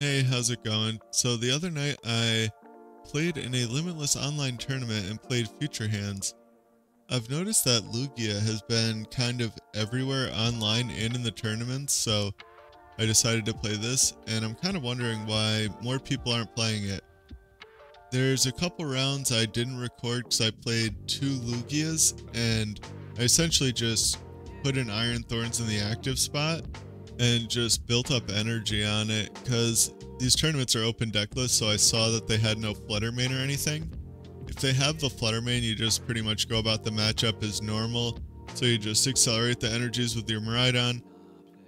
Hey, how's it going? So the other night I played in a limitless online tournament and played Future Hands. I've noticed that Lugia has been kind of everywhere online and in the tournaments, so I decided to play this, and I'm kind of wondering why more people aren't playing it. There's a couple rounds I didn't record because I played two Lugias, and I essentially just put in Iron Thorns in the active spot and just built up energy on it because these tournaments are open decklist, so I saw that they had no Flutter Mane or anything. If they have the Flutter Mane, you just pretty much go about the matchup as normal. So you just accelerate the energies with your Miraidon,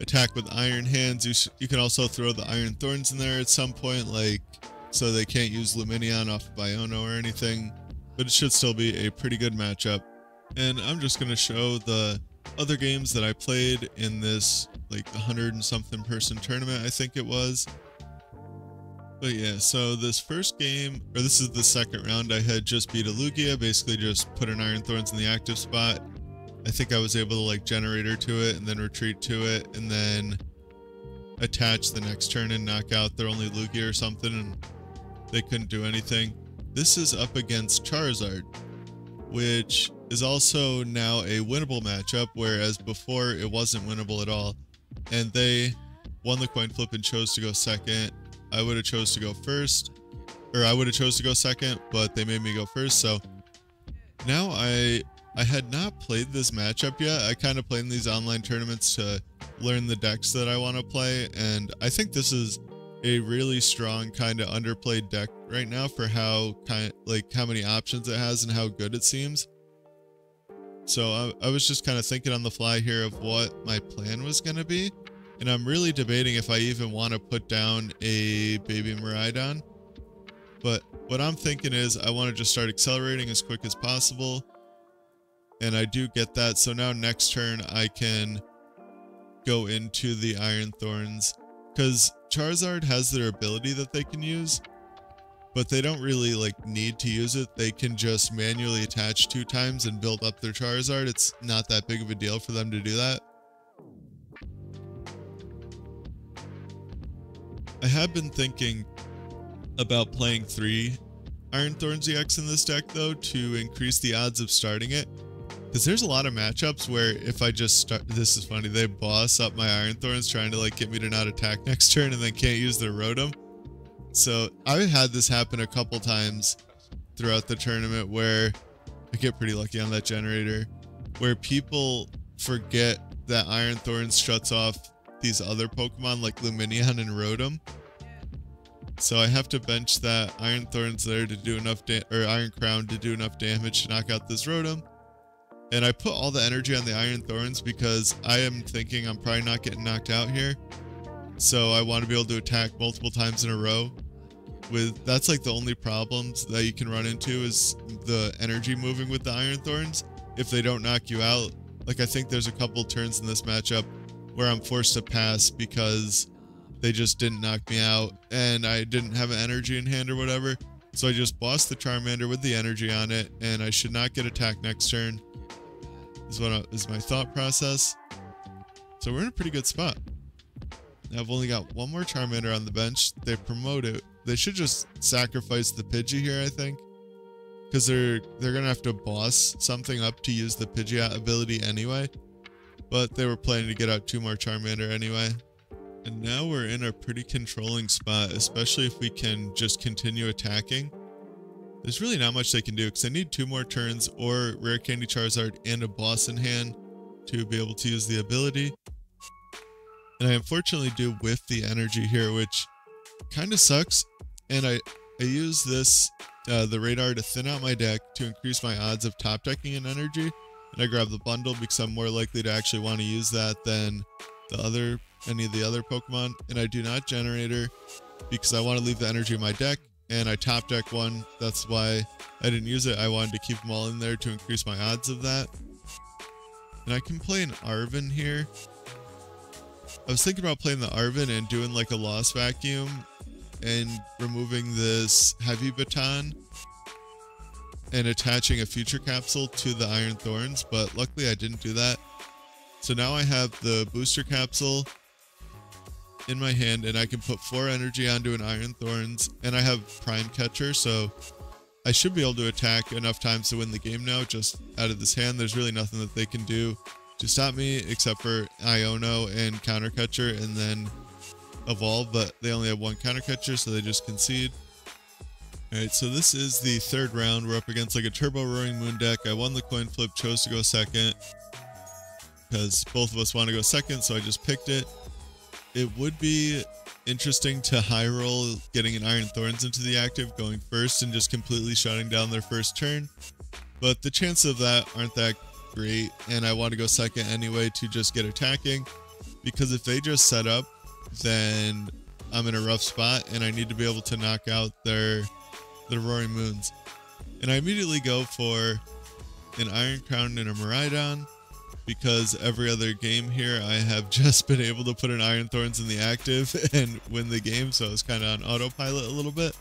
attack with Iron Hands. You can also throw the Iron Thorns in there at some point, like so they can't use Lumineon off of Iono or anything, but it should still be a pretty good matchup. And I'm just going to show the other games that I played in this like 100 and something person tournament, I think it was. But yeah, so this first game, or this is the second round, I had just beat a Lugia, basically just put an Iron Thorns in the active spot. I think I was able to like generator to it and then retreat to it and then attach the next turn and knock out their only Lugia or something, and they couldn't do anything. This is up against Charizard, which is also now a winnable matchup, whereas before it wasn't winnable at all. And they won the coin flip and chose to go second. I would have chose to go first, or I would have chose to go second, but they made me go first. So now I had not played this matchup yet. I kind of played in these online tournaments to learn the decks that I want to play, and I think this is a really strong kind of underplayed deck right now for how many options it has and how good it seems. So I was just kind of thinking on the fly here of what my plan was going to be, and I'm really debating if I even want to put down a baby Miraidon. But what I'm thinking is I want to just start accelerating as quick as possible, and I do get that. So now next turn I can go into the Iron Thorns, because Charizard has their ability that they can use, but they don't really like need to use it. They can just manually attach 2 times and build up their Charizard. It's not that big of a deal for them to do that. I have been thinking about playing 3 Iron Thorns EX in this deck though to increase the odds of starting it, because there's a lot of matchups where if I just start, this is funny, they boss up my Iron Thorns trying to like get me to not attack next turn and then can't use their Rotom. So I've had this happen a couple times throughout the tournament where I get pretty lucky on that generator, where people forget that Iron Thorns shuts off these other Pokemon like Lumineon and Rotom. So I have to bench that Iron Thorns there to do enough or Iron Crown to do enough damage to knock out this Rotom. And I put all the energy on the Iron Thorns because I am thinking I'm probably not getting knocked out here. So I want to be able to attack multiple times in a row. That's like the only problems that you can run into is the energy moving with the Iron Thorns. If they don't knock you out, like I think there's a couple turns in this matchup where I'm forced to pass because they just didn't knock me out and I didn't have an energy in hand or whatever. So I just bossed the Charmander with the energy on it, and I should not get attacked next turn. Is my thought process. So we're in a pretty good spot. Now I've only got 1 more Charmander on the bench. They promote it. They should just sacrifice the Pidgey here, I think, because they're gonna have to boss something up to use the Pidgeot ability anyway. But they were planning to get out 2 more Charmander anyway. And now we're in a pretty controlling spot, especially if we can just continue attacking. There's really not much they can do because I need 2 more turns or Rare Candy Charizard and a boss in hand to be able to use the ability. And I unfortunately do whiff the energy here, which kind of sucks. And I use this, the radar, to thin out my deck to increase my odds of top decking in energy. And I grab the bundle because I'm more likely to actually want to use that than any of the other Pokemon. And I do not generator because I want to leave the energy in my deck. And I top deck 1. That's why I didn't use it. I wanted to keep them all in there to increase my odds of that. And I can play an Arven here. I was thinking about playing the Arven and doing like a Lost Vacuum and removing this Heavy Baton and attaching a future capsule to the Iron Thorns, but luckily I didn't do that. So now I have the booster capsule in my hand, and I can put 4 energy onto an Iron Thorns, and I have Prime Catcher, so I should be able to attack enough times to win the game now, just out of this hand. There's really nothing that they can do to stop me, except for Iono and Counter Catcher, and then Evolve, but they only have 1 Counter Catcher, so they just concede. Alright, so this is the 3rd round. We're up against like a Turbo Roaring Moon deck. I won the coin flip, chose to go second, because both of us want to go second, so I just picked it. It would be interesting to high roll getting an Iron Thorns into the active, going first and just completely shutting down their first turn, but the chances of that aren't that great, and I want to go second anyway to just get attacking, because if they just set up, then I'm in a rough spot and I need to be able to knock out their Roaring Moons. And I immediately go for an Iron Crown and a Miraidon, because every other game here I have just been able to put an Iron Thorns in the active and win the game, so I was kind of on autopilot a little bit.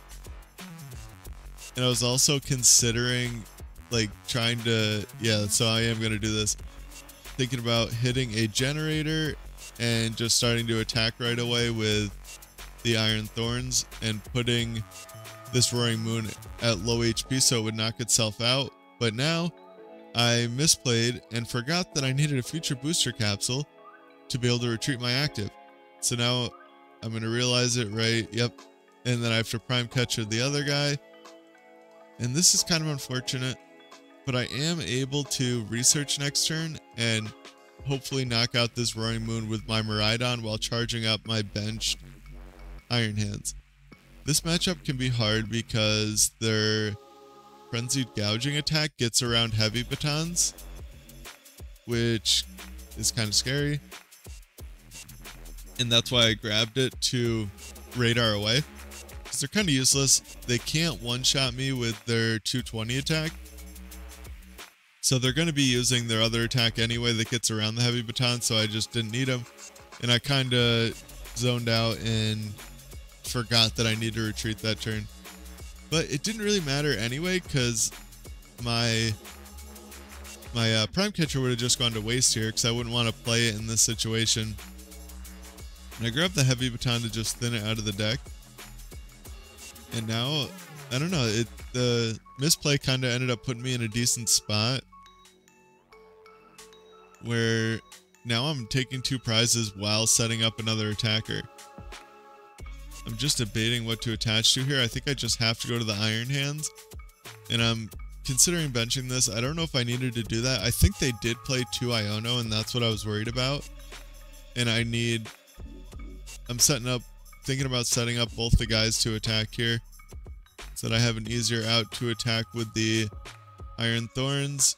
And I was also considering like trying to, yeah, so I am going to do this, thinking about hitting a generator and just starting to attack right away with the Iron Thorns and putting this Roaring Moon at low HP so it would knock itself out. But now I misplayed and forgot that I needed a future booster capsule to be able to retreat my active. So now I'm going to realize it, right? Yep. And then I have to Prime Catcher the other guy. And this is kind of unfortunate, but I am able to research next turn and hopefully knock out this Roaring Moon with my Miraidon while charging up my benched Iron Hands. This matchup can be hard because their Frenzied Gouging attack gets around Heavy Batons, which is kind of scary. And that's why I grabbed it to radar away, because they're kind of useless. They can't one-shot me with their 220 attack, so they're going to be using their other attack anyway that gets around the Heavy Baton, so I just didn't need them. And I kind of zoned out and forgot that I need to retreat that turn. But it didn't really matter anyway, because my Prime Catcher would have just gone to waste here, because I wouldn't want to play it in this situation. And I grabbed the Heavy Baton to just thin it out of the deck. And now, I don't know, the misplay kind of ended up putting me in a decent spot, where now I'm taking 2 prizes while setting up another attacker. I'm just debating what to attach to here. I think I just have to go to the Iron Hands, and I'm considering benching this. I don't know if I needed to do that. I think they did play 2 Iono, and that's what I was worried about. And I'm thinking about setting up both the guys to attack here, so that I have an easier out to attack with the Iron Thorns.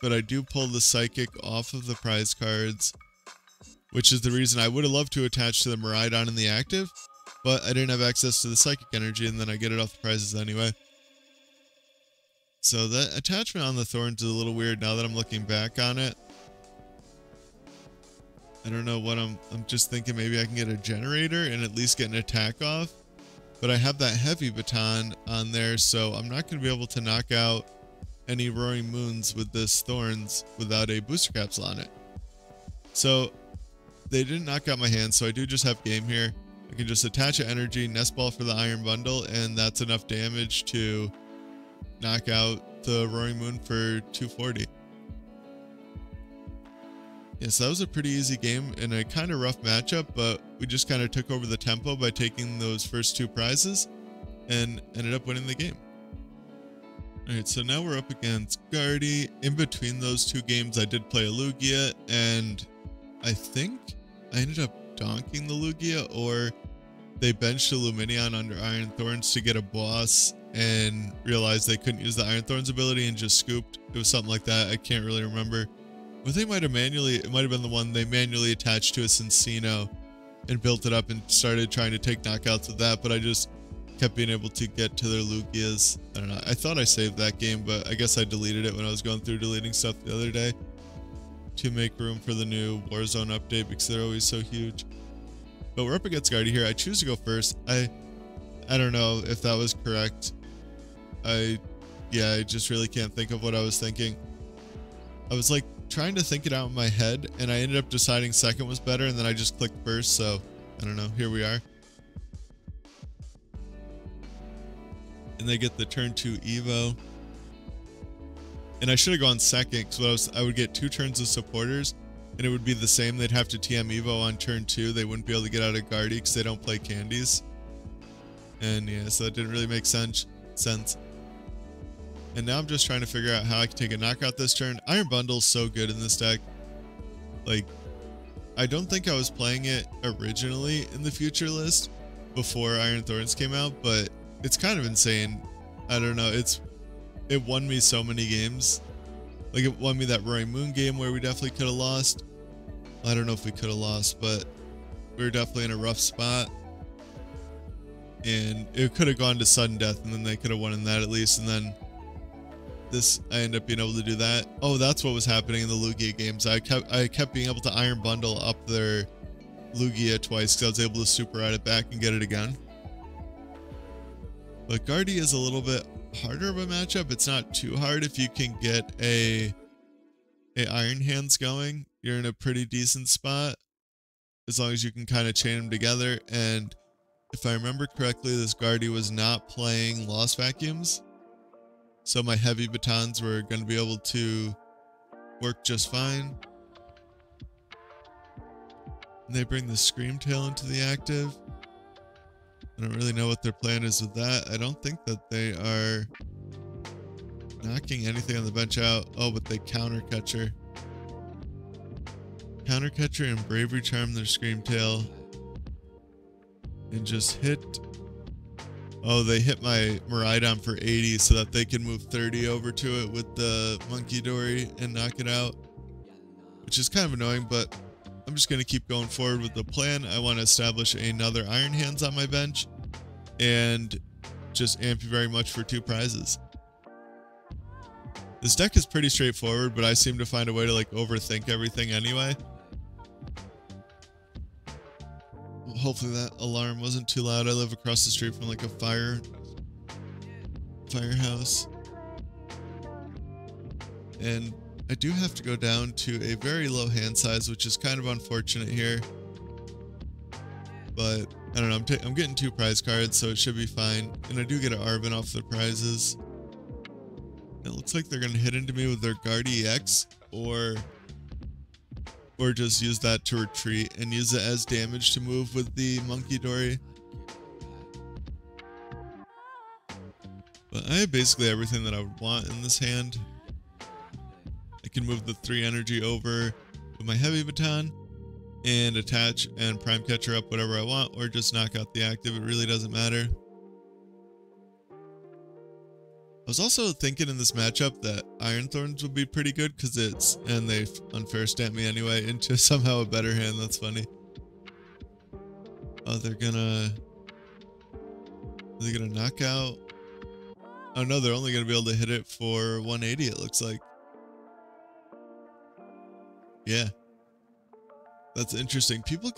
But I do pull the Psychic off of the prize cards, which is the reason I would have loved to attach to the Miraidon in the active, but I didn't have access to the Psychic energy, and then I get it off the prizes anyway. So that attachment on the Thorns is a little weird now that I'm looking back on it. I don't know what I'm just thinking maybe I can get a generator and at least get an attack off. But I have that Heavy Baton on there, so I'm not going to be able to knock out any Roaring Moons with this Thorns without a booster capsule on it. So they didn't knock out my hand, so I do just have game here. I can just attach an energy, Nest Ball for the Iron Bundle, and that's enough damage to knock out the Roaring Moon for 240. Yeah, so that was a pretty easy game and a kind of rough matchup, but we just kind of took over the tempo by taking those first 2 prizes and ended up winning the game. Alright, so now we're up against Guardy. In between those 2 games, I did play a Lugia, and I think I ended up donking the Lugia, or they benched a Lumineon under Iron Thorns to get a boss and realized they couldn't use the Iron Thorns ability and just scooped. It was something like that. I can't really remember. But they might have it might have been the one they manually attached to a Cincino and built it up and started trying to take knockouts with that, but I just kept being able to get to their Lugias. I don't know. I thought I saved that game, but I guess I deleted it when I was going through deleting stuff the other day to make room for the new Warzone update, because they're always so huge. But we're up against Guardy here. I choose to go first. I don't know if that was correct. I just really can't think of what I was thinking. I was like trying to think it out in my head, and I ended up deciding second was better, and then I just clicked first, so I don't know. Here we are. And they get the turn 2 Evo. And I should have gone second because I would get 2 turns of supporters and it would be the same. They'd have to TM Evo on turn 2. They wouldn't be able to get out of Guardy because they don't play candies. And yeah, so that didn't really make sense. And now I'm just trying to figure out how I can take a knockout this turn. Iron Bundle's so good in this deck. Like, I don't think I was playing it originally in the future list before Iron Thorns came out, but it's kind of insane. I don't know. It won me so many games. Like, it won me that Roaring Moon game where we definitely could have lost. I don't know if we could have lost, but we were definitely in a rough spot. And it could have gone to sudden death, and then they could have won in that at least. And then this, I ended up being able to do that. Oh, that's what was happening in the Lugia games. I kept being able to Iron Bundle up their Lugia twice because I was able to super ride it back and get it again. But Guardy is a little bit harder of a matchup. It's not too hard if you can get a Iron Hands going. You're in a pretty decent spot as long as you can kind of chain them together. And if I remember correctly, this Guardy was not playing Lost Vacuums, so my Heavy Batons were going to be able to work just fine. And they bring the Scream Tail into the active. I don't really know what their plan is with that. I don't think that they are knocking anything on the bench out. Oh, but they Counter Catcher. Counter Catcher and Bravery Charm their Scream Tail. And just hit. Oh, they hit my Miraidon for 80 so that they can move 30 over to it with the Monkey Dory and knock it out. Which is kind of annoying, but I'm just going to keep going forward with the plan. I want to establish another Iron Hands on my bench and just amp you very much for 2 prizes. This deck is pretty straightforward, but I seem to find a way to like overthink everything anyway. Hopefully that alarm wasn't too loud. I live across the street from like a firehouse. And I do have to go down to a very low hand size, which is kind of unfortunate here. But I don't know, I'm getting 2 prize cards, so it should be fine. And I do get an Arven off the prizes. It looks like they're going to hit into me with their Guard EX, or just use that to retreat and use it as damage to move with the Monkey Dory. But I have basically everything that I would want in this hand. I can move the 3 energy over with my Heavy Baton and attach and Prime Catcher up whatever I want, or just knock out the active. It really doesn't matter. I was also thinking in this matchup that Iron Thorns would be pretty good because and they unfair stamped me anyway into somehow a better hand. That's funny. Oh, are they gonna knock out? Oh no, they're only gonna be able to hit it for 180, it looks like. Yeah. That's interesting. People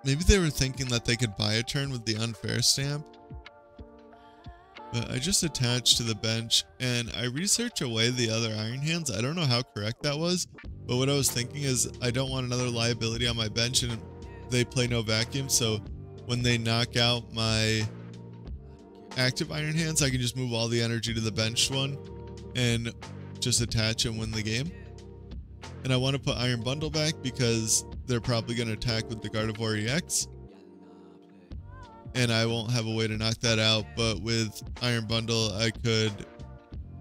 maybe they were thinking that they could buy a turn with the unfair stamp. But I just attached to the bench, and I researched away the other Iron Hands. I don't know how correct that was, but what I was thinking is I don't want another liability on my bench, and they play no vacuum, so when they knock out my active Iron Hands, I can just move all the energy to the benched one and just attach and win the game. And I want to put Iron Bundle back because they're probably going to attack with the Gardevoir EX. And I won't have a way to knock that out, but with Iron Bundle, I could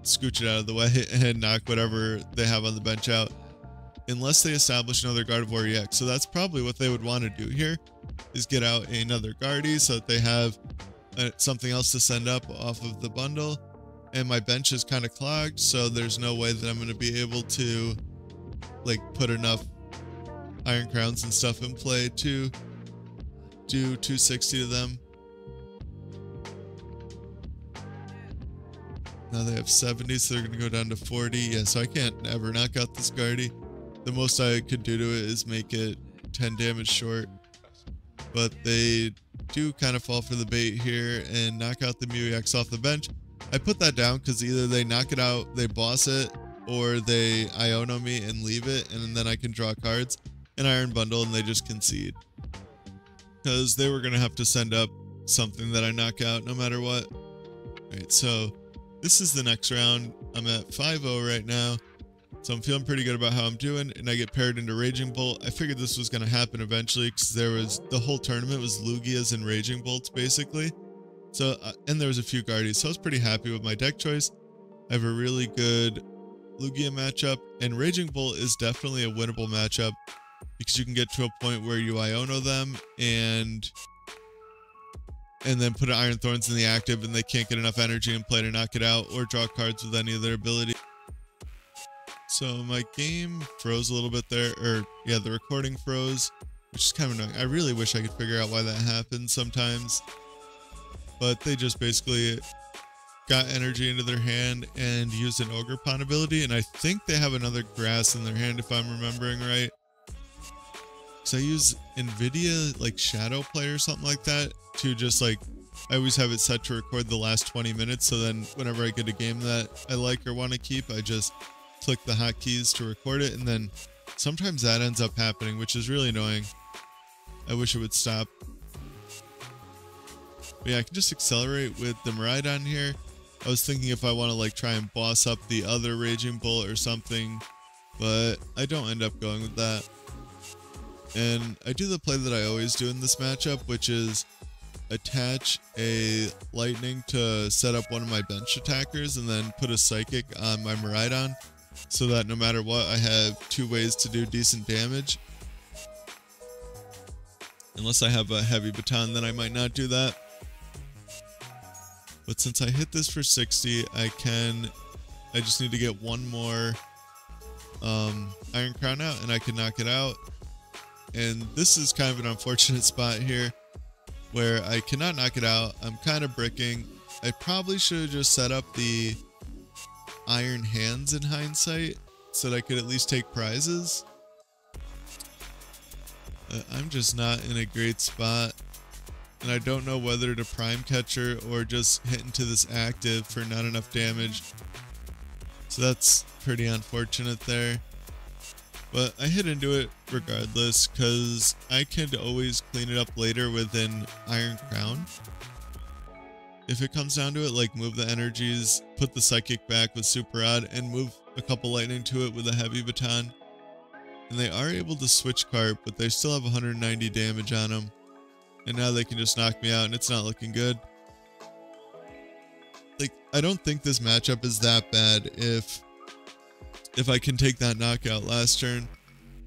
scooch it out of the way and knock whatever they have on the bench out, unless they establish another Gardevoir EX. So that's probably what they would want to do here, is get out another Guardy so that they have something else to send up off of the bundle. And my bench is kind of clogged, so there's no way that I'm going to be able to like put enough Iron Crowns and stuff in play to do 260 to them. Now they have 70, so they're going to go down to 40. Yeah, so I can't ever knock out this Guardy. The most I could do to it is make it 10 damage short. But they do kind of fall for the bait here and knock out the Mew EX off the bench. I put that down because either they knock it out, they boss it, or they Iono me and leave it, and then I can draw cards and Iron Bundle and they just concede. because they were going to have to send up something that I knock out no matter what. Alright, so this is the next round. I'm at 5-0 right now, so I'm feeling pretty good about how I'm doing, and I get paired into Raging Bolt. I figured this was going to happen eventually because the whole tournament was Lugias and Raging Bolts basically. So, and there was a few Guardies, so I was pretty happy with my deck choice. I have a really good Lugia matchup, and Raging Bolt is definitely a winnable matchup because you can get to a point where you Iono them and then put an Iron Thorns in the active and they can't get enough energy in play to knock it out or draw cards with any of their ability. So my game froze a little bit there, or yeah, the recording froze, which is kind of annoying. I really wish I could figure out why that happens sometimes, but they just basically got energy into their hand and used an Ogre Pawn ability, and I think they have another grass in their hand if I'm remembering right. So I use NVIDIA like Shadow Play or something like that to just like, I always have it set to record the last 20 minutes, so then whenever I get a game that I like or want to keep, I just click the hotkeys to record it, and then sometimes that ends up happening, which is really annoying. I wish it would stop. But yeah, I can just accelerate with the Miraidon here. I was thinking if I want to like try and boss up the other Raging Bolt or something, but I don't end up going with that. And I do the play that I always do in this matchup, which is attach a Lightning to set up one of my bench attackers and then put a Psychic on my Miraidon, so that no matter what, I have two ways to do decent damage. Unless I have a Heavy Baton, then I might not do that. But since I hit this for 60, I just need to get one more Iron Crown out and I can knock it out. And this is kind of an unfortunate spot here where I cannot knock it out. I'm kind of bricking. I probably should have just set up the Iron Hands in hindsight so that I could at least take prizes. I'm just not in a great spot, and I don't know whether to Prime Catcher or just hit into this active for not enough damage. So that's pretty unfortunate there. But I hit into it regardless because I can always clean it up later with an Iron Crown. If it comes down to it, like move the energies, put the Psychic back with Super Rod, and move a couple Lightning to it with a Heavy Baton. And they are able to switch Carp, but they still have 190 damage on them. And now they can just knock me out, and it's not looking good. Like, I don't think this matchup is that bad if I can take that knockout last turn.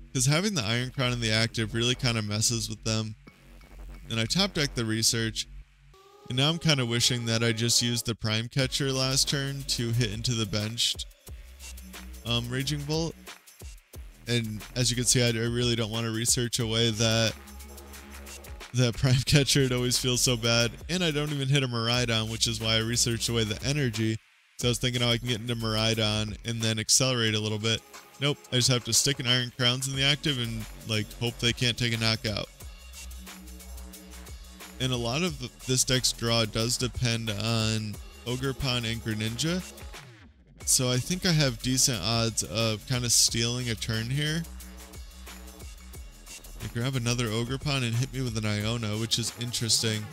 Because having the Iron Crown in the active really kind of messes with them. And I top deck the Research. And now I'm kind of wishing that I just used the Prime Catcher last turn to hit into the benched Raging Bolt. And as you can see, I really don't want to research away that Prime Catcher. It always feels so bad. And I don't even hit a Miraidon, which is why I researched away the energy. So I was thinking, oh, I can get into Miraidon and then accelerate a little bit. Nope, I just have to stick an Iron Crowns in the active and like hope they can't take a knockout. And a lot of this deck's draw does depend on Ogre Pawn and Greninja. So I think I have decent odds of kind of stealing a turn here. I grab another Ogre Pawn and hit me with an Iono, which is interesting.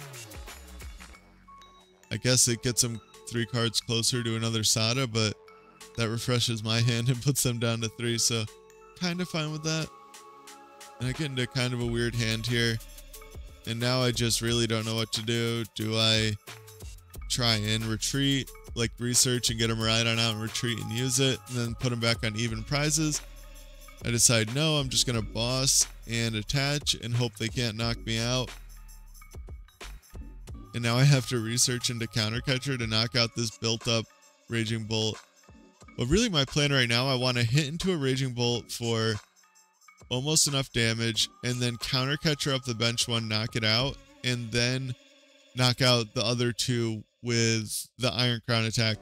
I guess it gets them 3 cards closer to another Sada, but that refreshes my hand and puts them down to 3, so kind of fine with that. And I get into kind of a weird hand here, and now I just really don't know what to do. Do I try and retreat, like research and get a Miraidon out and retreat and use it, and then put them back on even prizes? I decide no, I'm just going to boss and attach and hope they can't knock me out. And now I have to research into Counter Catcher to knock out this built up Raging Bolt. But really my plan right now, I want to hit into a Raging Bolt for almost enough damage and then Counter Catcher up the bench one, knock it out, and then knock out the other 2 with the Iron Crown attack.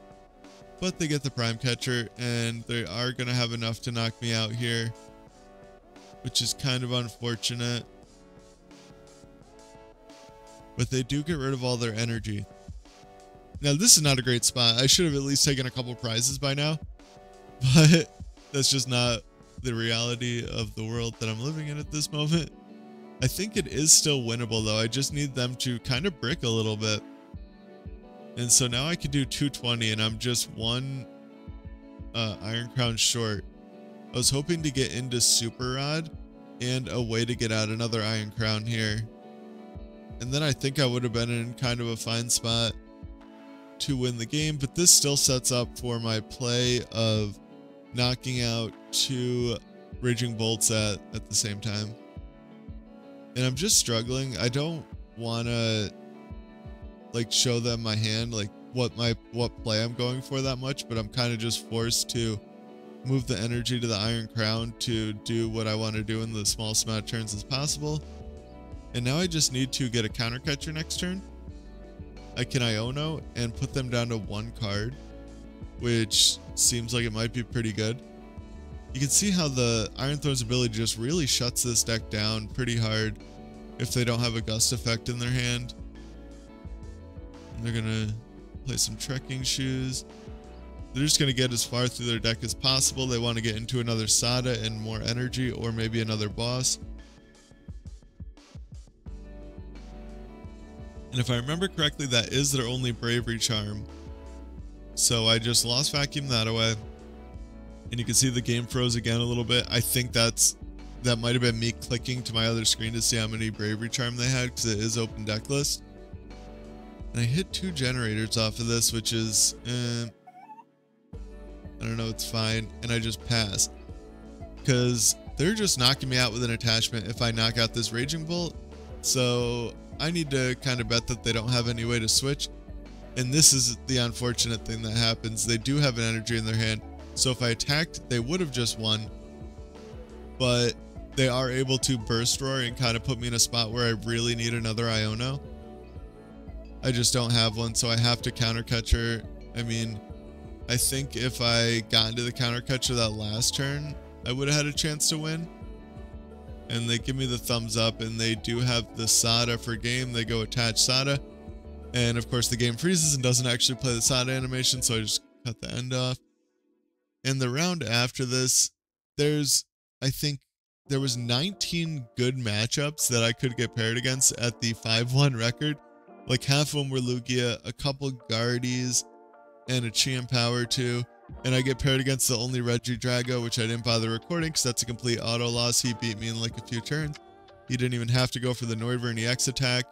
But they get the Prime Catcher and they are going to have enough to knock me out here, which is kind of unfortunate. But they do get rid of all their energy. Now, this is not a great spot. I should have at least taken a couple prizes by now. But that's just not the reality of the world that I'm living in at this moment. I think it is still winnable though. I just need them to kind of brick a little bit. And so now I can do 220 and I'm just one Iron Crown short. I was hoping to get into Super Rod and a way to get out another Iron Crown here. And then I think I would have been in kind of a fine spot to win the game, but this still sets up for my play of knocking out 2 Raging Bolts at the same time. And I'm just struggling. I don't want to like show them my hand, like what play I'm going for that much, but I'm kind of just forced to move the energy to the Iron Crown to do what I want to do in the smallest amount of turns as possible. And now I just need to get a counter catcher next turn. I can Iono and put them down to 1 card, which seems like it might be pretty good. You can see how the Iron Thorns ability just really shuts this deck down pretty hard if they don't have a gust effect in their hand. And they're gonna play some trekking shoes. They're just gonna get as far through their deck as possible. They want to get into another Sada and more energy, or maybe another boss. And if I remember correctly, that is their only bravery charm. So I just Lost Vacuum that away. And you can see the game froze again a little bit. I think that might have been me clicking to my other screen to see how many bravery charm they had, because it is open deck list. And I hit 2 generators off of this, which is, I don't know, it's fine. And I just pass, because they're just knocking me out with an attachment if I knock out this Raging Bolt. So I need to kind of bet that they don't have any way to switch. And this is the unfortunate thing that happens. They do have an energy in their hand. So if I attacked, they would have just won. But they are able to Burst Roar and kind of put me in a spot where I really need another Iono. I just don't have one, so I have to counter catcher. I mean, I think if I got into the counter catcher that last turn, I would have had a chance to win. And they give me the thumbs up, and they do have the Sada for game. They go attach Sada, and of course the game freezes and doesn't actually play the Sada animation, so I just cut the end off. And the round after this, I think there was 19 good matchups that I could get paired against at the 5-1 record. Like half of them were Lugia, a couple Guardies, and a Chiam Power 2. And I get paired against the only Regidrago, which I didn't bother recording because that's a complete auto loss. He beat me in like a few turns. He didn't even have to go for the Noivern EX attack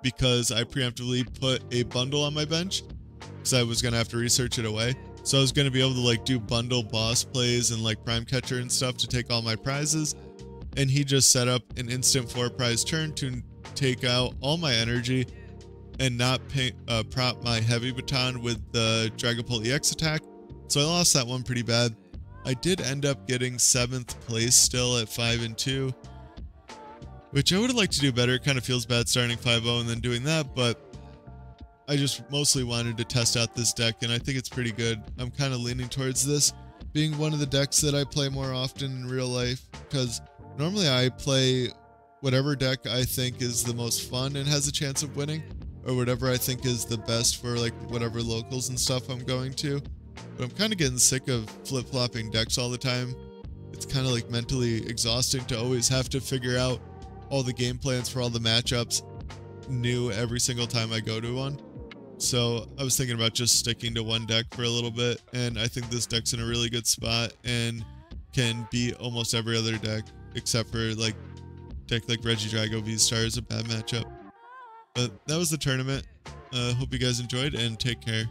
because I preemptively put a bundle on my bench because I was going to have to research it away. So I was going to be able to like do bundle boss plays and like Prime Catcher and stuff to take all my prizes. And he just set up an instant 4-prize turn to take out all my energy and not prop my Heavy Baton with the Dragapult EX attack. So I lost that one pretty bad. I did end up getting 7th place still at 5-2, which I would have liked to do better. It kind of feels bad starting 5-0 and then doing that, but I just mostly wanted to test out this deck, and I think it's pretty good. I'm kind of leaning towards this being one of the decks that I play more often in real life, because normally I play whatever deck I think is the most fun and has a chance of winning, or whatever I think is the best for like whatever locals and stuff I'm going to. But I'm kind of getting sick of flip-flopping decks all the time. It's kind of like mentally exhausting to always have to figure out all the game plans for all the matchups new every single time I go to one. So I was thinking about just sticking to one deck for a little bit, and I think this deck's in a really good spot and can beat almost every other deck except for like deck like Regidrago V-Star is a bad matchup. But that was the tournament. Hope you guys enjoyed, and take care.